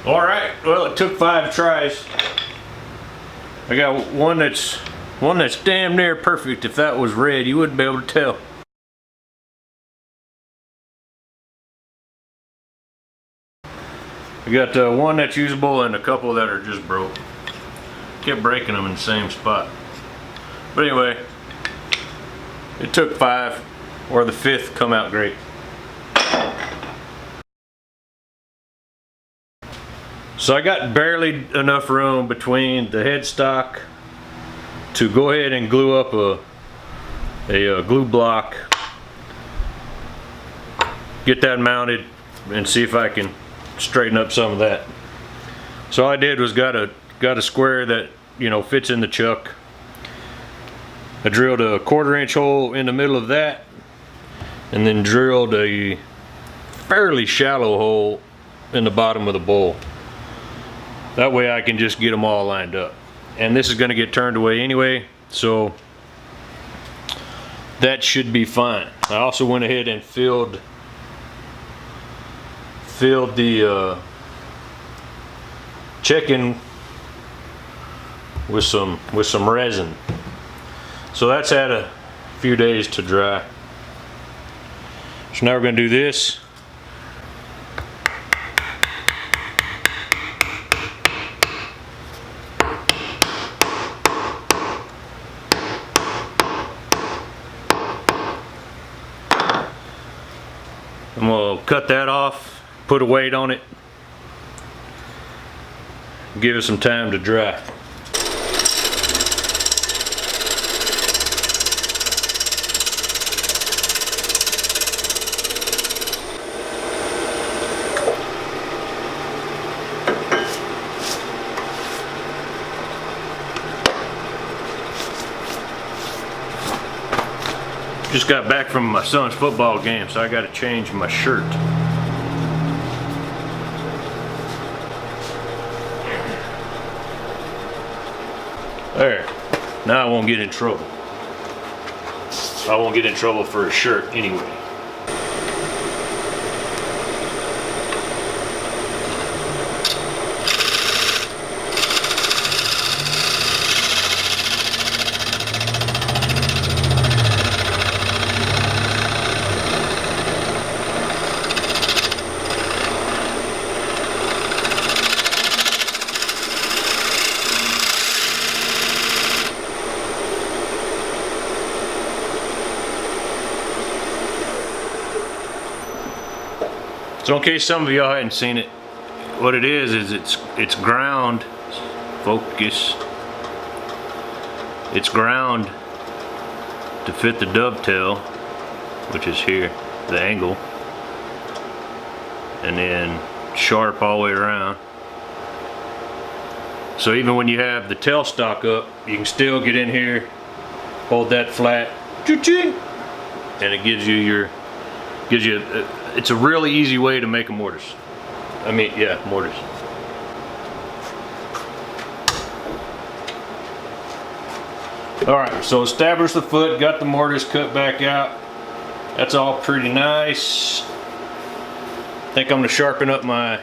All right, well, it took 5 tries. I got one that's damn near perfect. If that was red, you wouldn't be able to tell. I got one that's usable and a couple that are just broke. Kept breaking them in the same spot. But anyway, it took 5, or the 5th come out great. So I got barely enough room between the headstock to go ahead and glue up a glue block, get that mounted, and see if I can straighten up some of that. So all I did was got a square that, you know, fits in the chuck. I drilled a 1/4 inch hole in the middle of that, and then drilled a fairly shallow hole in the bottom of the bowl. That way I can just get them all lined up. And this is going to get turned away anyway, so that should be fine. I also went ahead and filled the chicken with some resin. So that's had a few days to dry. So now we're going to do this. I'm going to cut that off, put a weight on it, give it some time to dry. Just got back from my son's football game, so I got to change my shirt. There. Now I won't get in trouble. I won't get in trouble for a shirt anyway. So in case some of y'all hadn't seen it, what it is it's ground. Focus. It's ground to fit the dovetail, which is here, the angle, and then sharp all the way around. So even when you have the tailstock up, you can still get in here, hold that flat, and it gives you it's a really easy way to make a mortise. Mortise. Alright, so established the foot, got the mortise cut back out. That's all pretty nice. I think I'm going to sharpen up my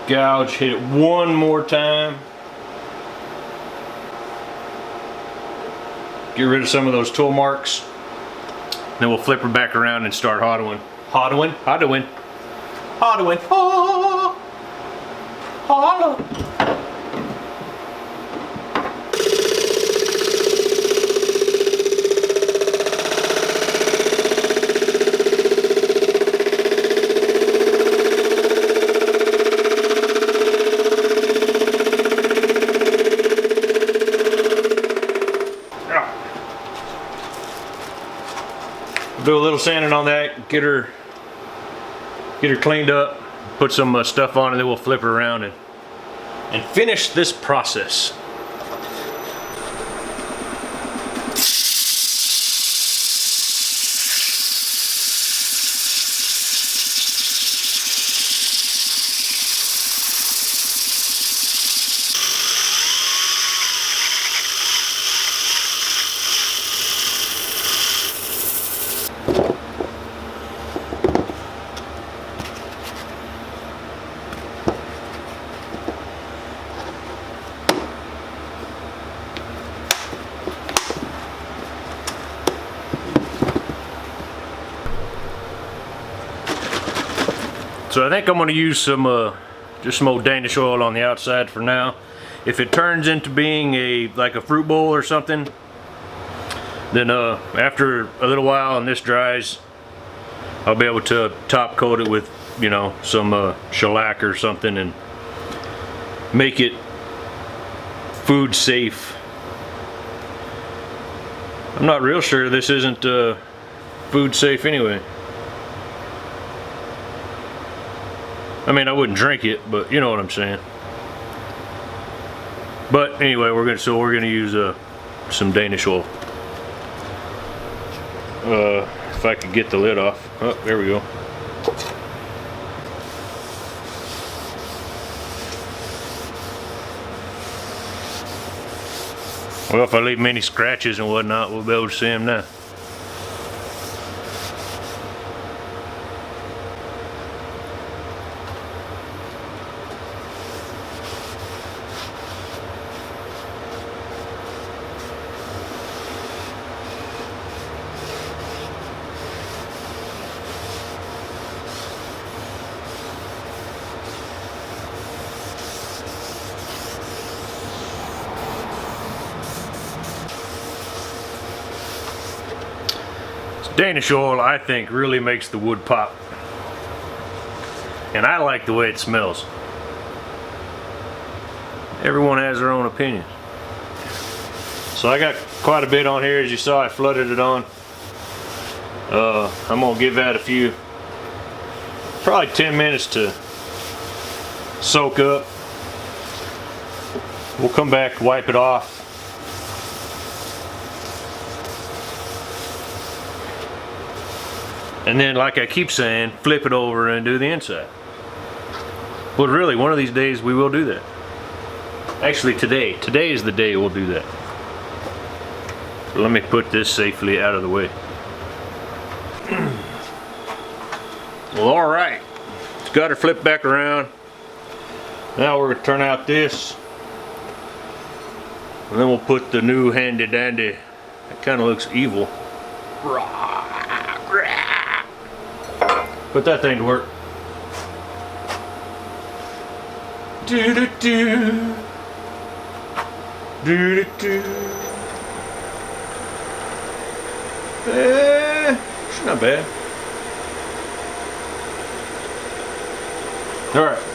gouge, hit it one more time. Get rid of some of those tool marks. Then we'll flip her back around and start hodling. Hodling? Hodling. Hodling. Oh, hodling. Do a little sanding on that, get her cleaned up, put some stuff on, and then we'll flip her around and finish this process. So I think I'm going to use some just some old Danish oil on the outside for now. If it turns into being like a fruit bowl or something, then after a little while and this dries, I'll be able to top coat it with, you know, some shellac or something and make it food safe. I'm not real sure this isn't food safe anyway. I mean, I wouldn't drink it, but you know what I'm saying. But anyway, we're gonna use some Danish oil. If I could get the lid off. Oh, there we go. Well, if I leave many scratches and whatnot, we'll be able to see them now. Danish oil, I think, really makes the wood pop. And I like the way it smells. Everyone has their own opinion. So I got quite a bit on here. As you saw, I flooded it on. I'm gonna give that probably 10 minutes to soak up. We'll come back, wipe it off. And then, like I keep saying, flip it over and do the inside. But really, one of these days we will do that. Actually, today is the day we'll do that. So let me put this safely out of the way. Well, all right, it's got her flipped back around. Now we're gonna turn out this, and then we'll put the new handy dandy. It kind of looks evil. Put that thing to work. Do do do. Do do do. It's not bad. All right.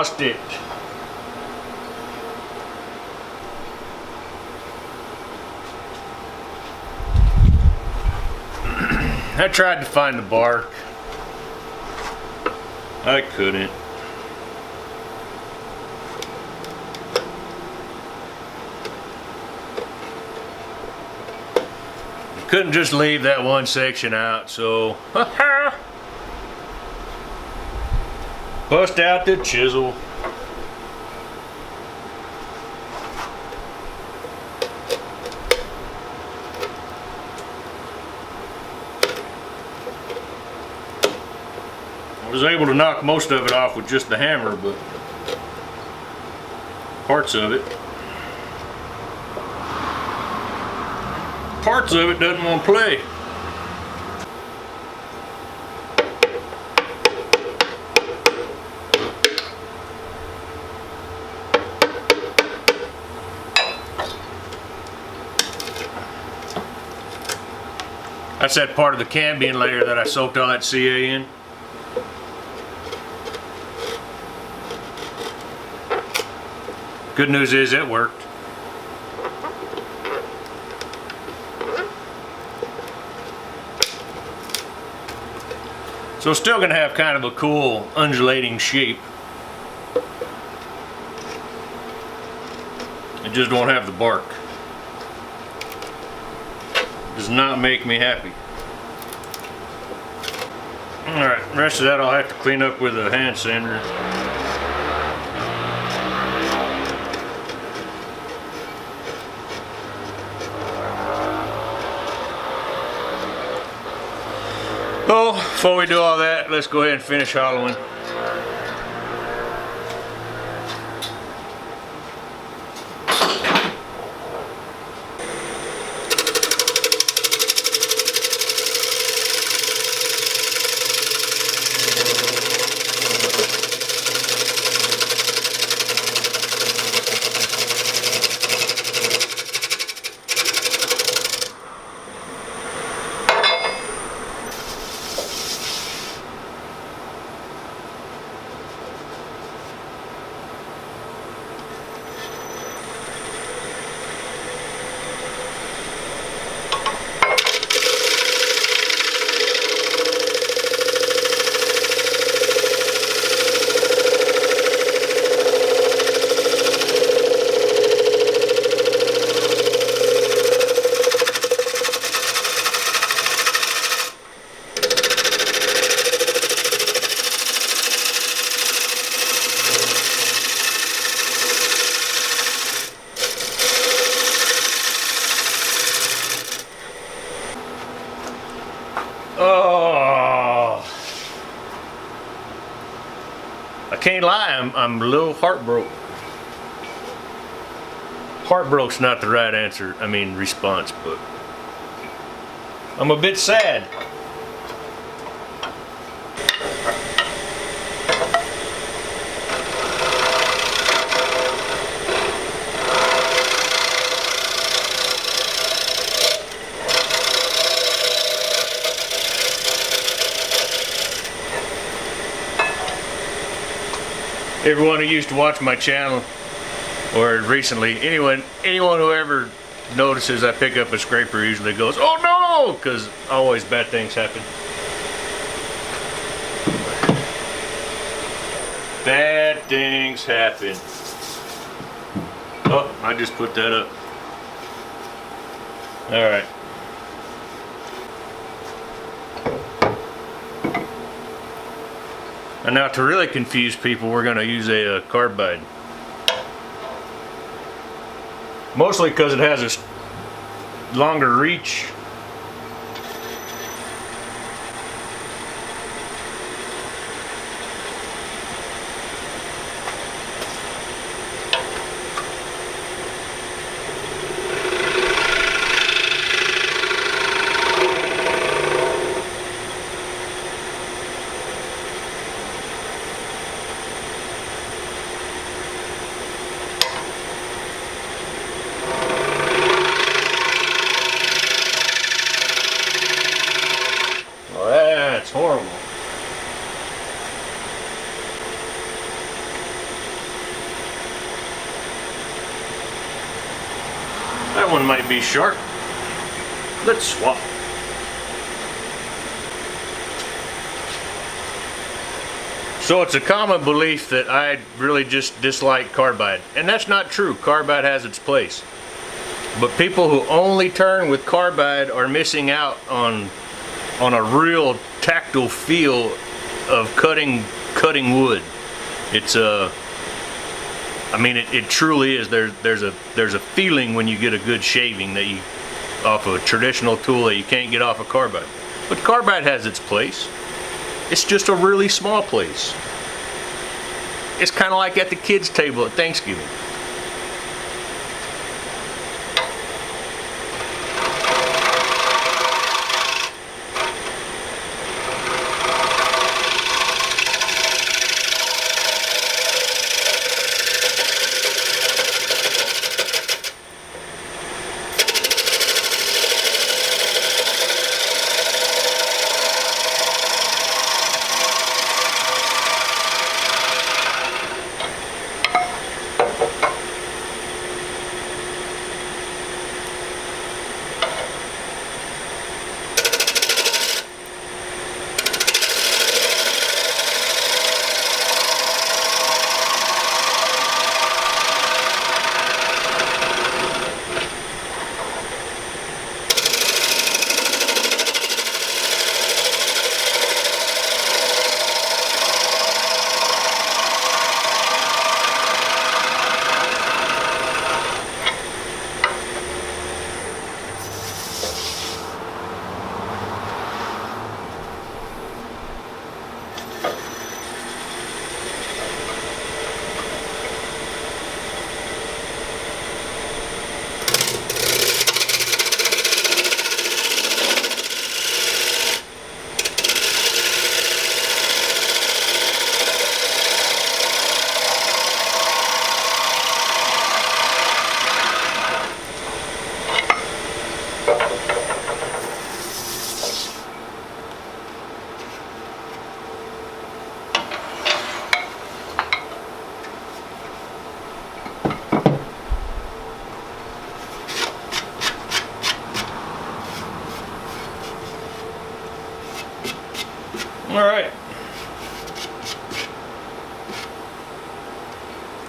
lost it. I tried to find the bark. I couldn't. Couldn't just leave that one section out, so bust out the chisel. I was able to knock most of it off with just the hammer, but parts of it doesn't want to play. That's that part of the cambium layer that I soaked all that CA in. Good news is it worked. So it's still going to have kind of a cool undulating shape. It just won't have the bark. Does not make me happy. Alright, the rest of that I'll have to clean up with a hand sander. Oh, before we do all that, let's go ahead and finish hollowing. Oh, I can't lie, I'm a little heartbroken. Heartbroken's not the right answer, response, but I'm a bit sad. Everyone who used to watch my channel, or recently, anyone who ever notices I pick up a scraper usually goes, "Oh no!" because always bad things happen. Bad things happen. Oh, I just put that up. Alright. And now to really confuse people, we're going to use a carbide. Mostly because it has a longer reach. That's horrible. That one might be sharp. Let's swap. So it's a common belief that I really just dislike carbide, and that's not true. Carbide has its place. But people who only turn with carbide are missing out on a real tactile feel of cutting wood. It's I mean, it truly is. There's a feeling when you get a good shaving that you off a traditional tool that you can't get off a carbide. But carbide has its place. It's just a really small place. It's kind of like at the kids' table at Thanksgiving. All right.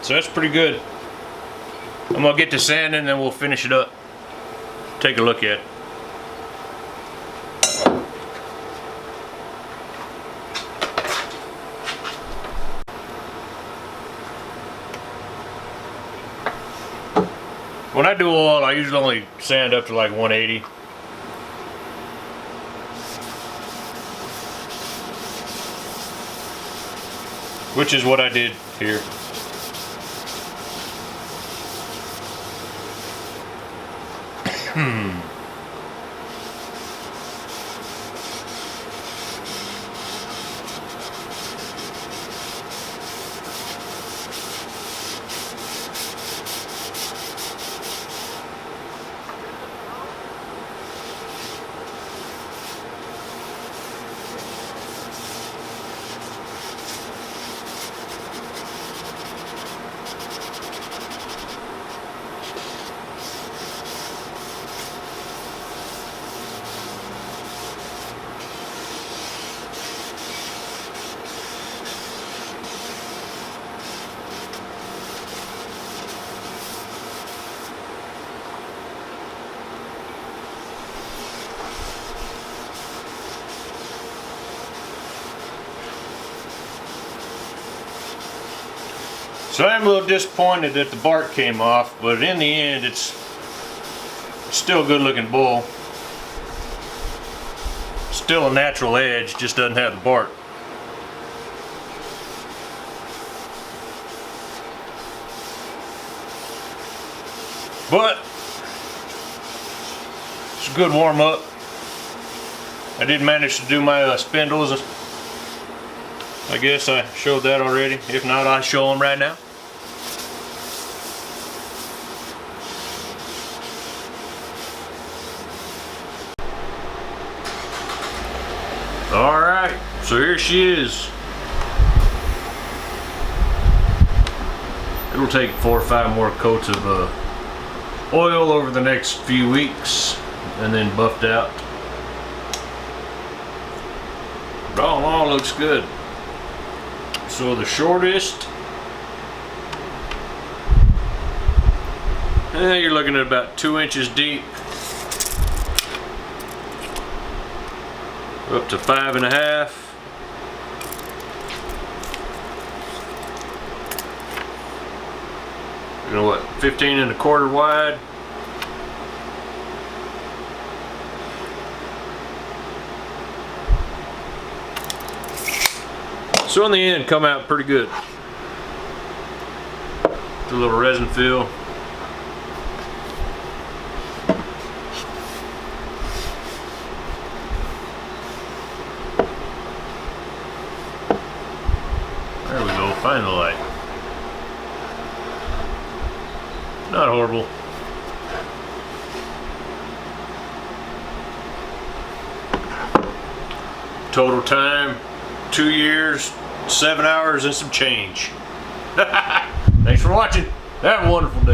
So that's pretty good. I'm gonna get to sanding and then we'll finish it up. Take a look at it. When I do oil, I usually only sand up to like 180. Which is what I did here. So I'm a little disappointed that the bark came off, but in the end it's still a good looking bull. Still a natural edge, just doesn't have the bark. But it's a good warm up. I did manage to do my spindles. I guess I showed that already. If not, I'll show them right now. Alright, so here she is. It'll take 4 or 5 more coats of oil over the next few weeks and then buffed out. But all in all, looks good. So the shortest, you're looking at about 2 inches deep, up to 5.5. You know what, 15.25 wide. So in the end, come out pretty good. Do a little resin fill. There we go, find the light. Not horrible. Total time, 2 years, 7 hours and some change. Thanks for watching. Have a wonderful day.